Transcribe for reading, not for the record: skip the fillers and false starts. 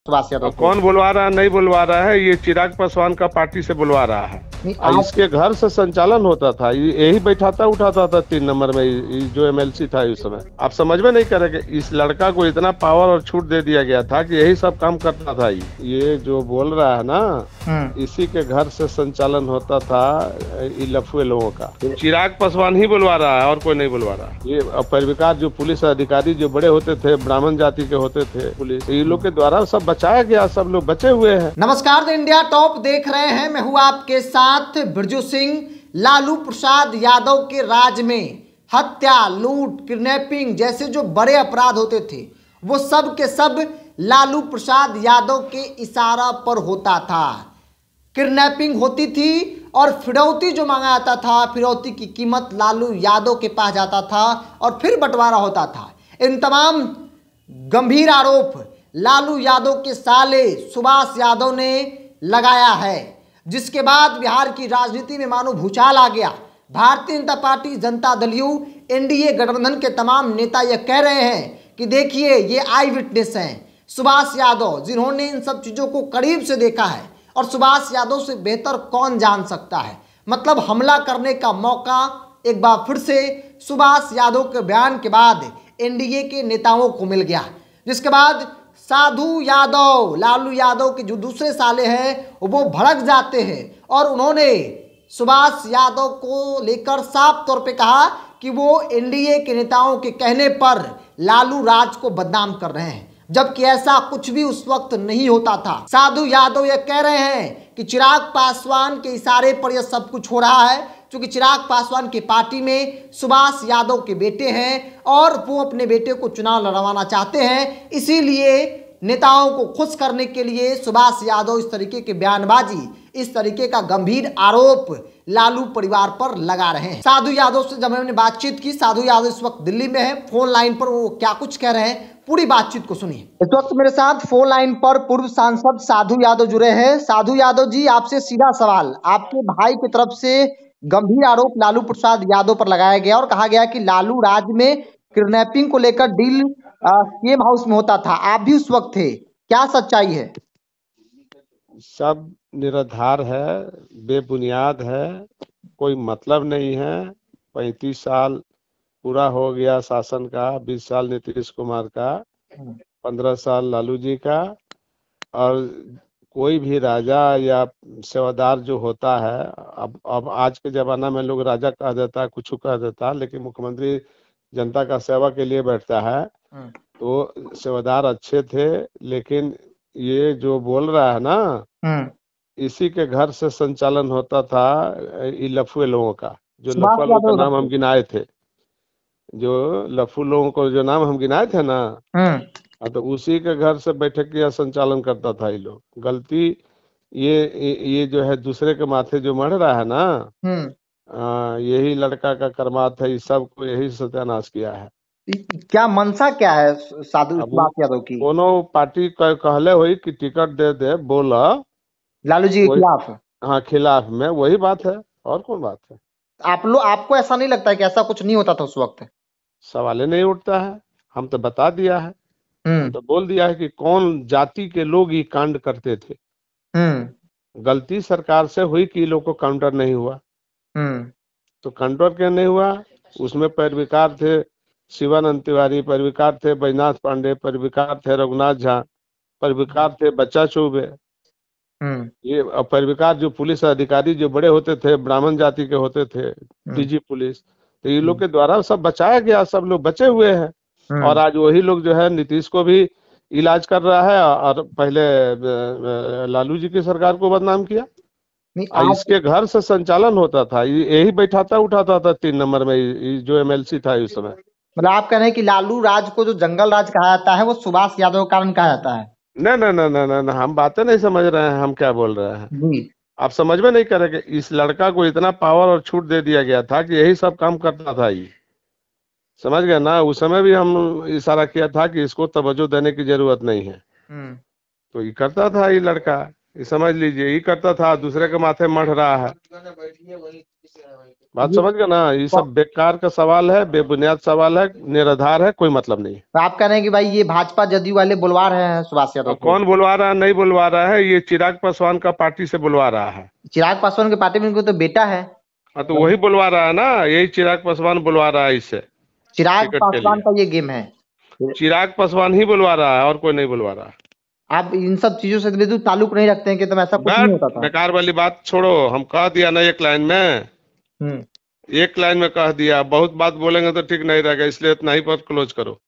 सुभाष यादव को। कौन बुलवा रहा है, नहीं बुलवा रहा है, ये चिराग पासवान का पार्टी से बुलवा रहा है। इसके घर से संचालन होता था, यही बैठाता उठाता था 3 नंबर में, जो एमएलसी था उस समय। आप समझ में नहीं करेंगे, इस लड़का को इतना पावर और छूट दे दिया गया था कि यही सब काम करता था। ये जो बोल रहा है ना, इसी के घर से संचालन होता था लफुए लोगों का। चिराग पासवान ही बुलवा रहा है और कोई नहीं बुलवा रहा। ये पैरविकार जो पुलिस अधिकारी जो बड़े होते थे, ब्राह्मण जाति के होते थे पुलिस, ये लोग के द्वारा सब बचाया गया, सब लोग बचे हुए हैं। नमस्कार, द इंडिया टॉप देख रहे हैं, मैं हूं आपके साथ बिरजू सिंह। लालू प्रसाद यादव के राज में हत्या, लूट, किडनैपिंग जैसे जो बड़े अपराध होते थे वो सब के सब लालू प्रसाद यादव के इशारा पर होता था। किडनैपिंग होती थी और फिरौती जो मांगा जाता था, फिरौती की कीमत लालू यादव के पास जाता था और फिर बंटवारा होता था। इन तमाम गंभीर आरोप लालू यादव के साले सुभाष यादव ने लगाया है, जिसके बाद बिहार की राजनीति में मानो भूचाल आ गया। Bharatiya Janata party, Janata Dal you, NDA गठबंधन के तमाम नेता यह कह रहे हैं कि देखिए ये आई विटनेस हैं सुभाष यादव, जिन्होंने इन सब चीज़ों को करीब से देखा है और सुभाष यादव से बेहतर कौन जान सकता है। मतलब हमला करने का मौका एक बार फिर से सुभाष यादव के बयान के बाद एनडीए के नेताओं को मिल गया, जिसके बाद साधु यादव, लालू यादव के जो दूसरे साले हैं वो भड़क जाते हैं और उन्होंने सुभाष यादव को लेकर साफ तौर पे कहा कि वो एनडीए के नेताओं के कहने पर लालू राज को बदनाम कर रहे हैं, जबकि ऐसा कुछ भी उस वक्त नहीं होता था। साधु यादव ये कह रहे हैं कि चिराग पासवान के इशारे पर यह सब कुछ हो रहा है, क्योंकि चिराग पासवान की पार्टी में सुभाष यादव के बेटे हैं और वो अपने बेटे को चुनाव लड़वाना चाहते हैं। इसीलिए नेताओं को खुश करने के लिए सुभाष यादव इस तरीके की बयानबाजी, इस तरीके का गंभीर आरोप लालू परिवार पर लगा रहे हैं। साधु यादव से जब हमने बातचीत की, साधु यादव इस वक्त दिल्ली में है, फोन लाइन पर वो क्या कुछ कह रहे हैं, पूरी बातचीत को सुनिए। इस वक्त मेरे साथ फोन लाइन पर पूर्व सांसद साधु यादव जुड़े हैं। साधु यादव जी, आपसे सीधा सवाल, आपके भाई की तरफ से गंभीर आरोप लालू प्रसाद यादव पर लगाया गया और कहा गया कि लालू राज में किडनैपिंग को लेकर डील सीएम हाउस में होता था, आप भी उस वक्त थे, क्या सच्चाई है? सब निराधार है, बेबुनियाद है, कोई मतलब नहीं है। 35 साल पूरा हो गया शासन का, 20 साल नीतीश कुमार का, 15 साल लालू जी का। और कोई भी राजा या सेवादार जो होता है, अब आज के जमाना में लोग राजा कह देता है, कुछ कह देता है, लेकिन मुख्यमंत्री जनता का सेवा के लिए बैठता है। तो सेवादार अच्छे थे, लेकिन ये जो बोल रहा है ना, इसी के घर से संचालन होता था लफुए लोगों का। जो लफुआ लोगों का नाम हम गिनाए थे, जो लफू लोगों को जो नाम हम गिनाए थे ना, तो उसी के घर से बैठक या संचालन करता था ये लोग। गलती ये जो है दूसरे के माथे जो मढ़ रहा है ना, यही लड़का का कर्मात है, इस सब को यही सत्यानाश किया है। क्या मंशा क्या है साधु सुभाष यादव की? दोनों पार्टी कहले हुई कि टिकट दे बोला लालू जी के खिलाफ। हाँ, खिलाफ में, वही बात है, और कौन बात है? आपको ऐसा नहीं लगता है कि ऐसा कुछ नहीं होता था उस वक्त? सवाल ही नहीं उठता है। हम तो बता दिया है, हम तो बोल दिया है कि कौन जाति के लोग ये कांड करते थे। गलती सरकार से हुई कि लोग को काउंटर नहीं हुआ, तो काउंटर क्यों नहीं हुआ? उसमें पैरविकार थे शिवानंद तिवारी, पैरविकार थे बैजनाथ पांडे, पैरविकार थे रघुनाथ झा, पैरविकार थे बच्चा चौबे। ये पैरविकार जो पुलिस अधिकारी जो बड़े होते थे, ब्राह्मण जाति के होते थे, डीजी पुलिस, तो ये लोग के द्वारा सब बचाया गया, सब लोग बचे हुए हैं। और आज वही लोग जो है नीतीश को भी इलाज कर रहा है और पहले लालू जी की सरकार को बदनाम किया। इसके घर से संचालन होता था, यही बैठाता उठाता था 3 नंबर में, जो एमएलसी था उस समय। मतलब आप कह रहे हैं कि लालू राज को जो जंगल राज कहा जाता है वो सुभाष यादव के कारण कहा जाता है? न, हम बातें नहीं समझ रहे हैं, हम क्या बोल रहे हैं आप समझ में नहीं करेंगे। इस लड़का को इतना पावर और छूट दे दिया गया था कि यही सब काम करता था। ये समझ गए ना? उस समय भी हम इशारा किया था कि इसको तवज्जो देने की जरूरत नहीं है, तो ये करता था ये लड़का। ये समझ लीजिए, ये करता था, दूसरे के माथे मढ़ रहा है। बात समझ गए ना? ये सब बेकार का सवाल है, बेबुनियाद सवाल है, निराधार है, कोई मतलब नहीं। तो आप कह रहे हैं कि भाई ये भाजपा जदयू वाले बुलवा रहे हैं सुभाष यादव को? कौन बुलवा रहा है? नहीं बुलवा रहा है, ये चिराग पासवान का पार्टी से बुलवा रहा है। चिराग पासवान के पार्टी में इनको तो बेटा है। हाँ, तो वही बुलवा रहा है ना, यही चिराग पासवान बुलवा रहा है इसे चिराग टिकट के पासवान लिए। का ये गेम है। चिराग पासवान ही बुलवा रहा है और कोई नहीं बुलवा रहा। आप इन सब चीजों से बिल्कुल ताल्लुक नहीं रखते हैं कि तुम ऐसा कुछ नहीं होता था? बेकार वाली बात छोड़ो, हम कह दिया ना एक लाइन में, हम्म। एक लाइन में कह दिया। बहुत बात बोलेंगे तो ठीक नहीं रहेगा, इसलिए इतना ही पर क्लोज करो।